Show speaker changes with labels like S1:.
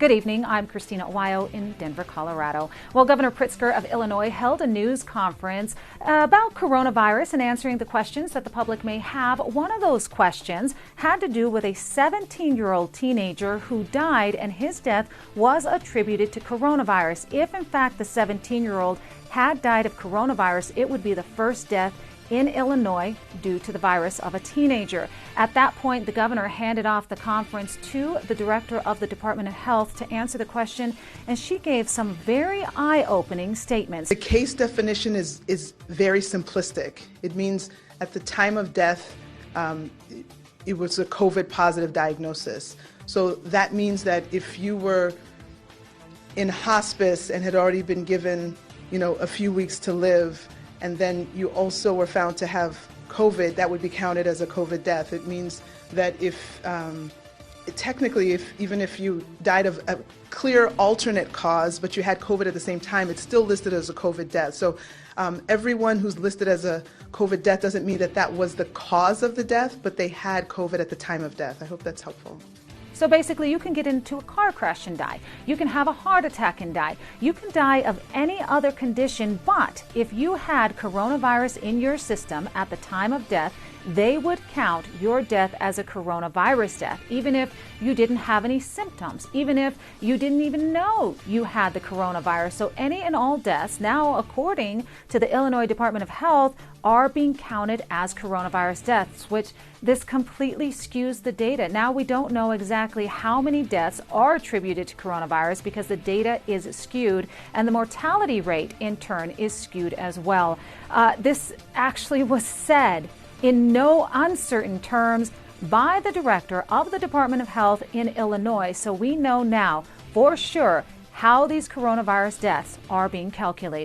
S1: Good evening. I'm Christina Aguayo in Denver, Colorado. Well, Governor Pritzker of Illinois held a news conference about coronavirus and answering the questions that the public may have. One of those questions had to do with a 17-year-old teenager who died, and his death was attributed to coronavirus. If, in fact, the 17-year-old had died of coronavirus, it would be the first death in Illinois due to the virus of a teenager. At that point, the governor handed off the conference to the director of the Department of Health to answer the question, and she gave some very eye-opening statements.
S2: The case definition is very simplistic. It means at the time of death, it was a COVID positive diagnosis. So that means that if you were in hospice and had already been given, a few weeks to live, and then you also were found to have COVID, that would be counted as a COVID death. It means that even if you died of a clear alternate cause, but you had COVID at the same time, it's still listed as a COVID death. So everyone who's listed as a COVID death doesn't mean that that was the cause of the death, but they had COVID at the time of death. I hope that's helpful.
S1: So basically, you can get into a car crash and die. You can have a heart attack and die. You can die of any other condition, but if you had coronavirus in your system at the time of death, they would count your death as a coronavirus death, even if you didn't have any symptoms, even if you didn't even know you had the coronavirus. So any and all deaths now, according to the Illinois Department of Health, are being counted as coronavirus deaths, which this completely skews the data. Now we don't know exactly how many deaths are attributed to coronavirus because the data is skewed, and the mortality rate in turn is skewed as well. This actually was said in no uncertain terms by the director of the Department of Health in Illinois. So we know now for sure how these coronavirus deaths are being calculated.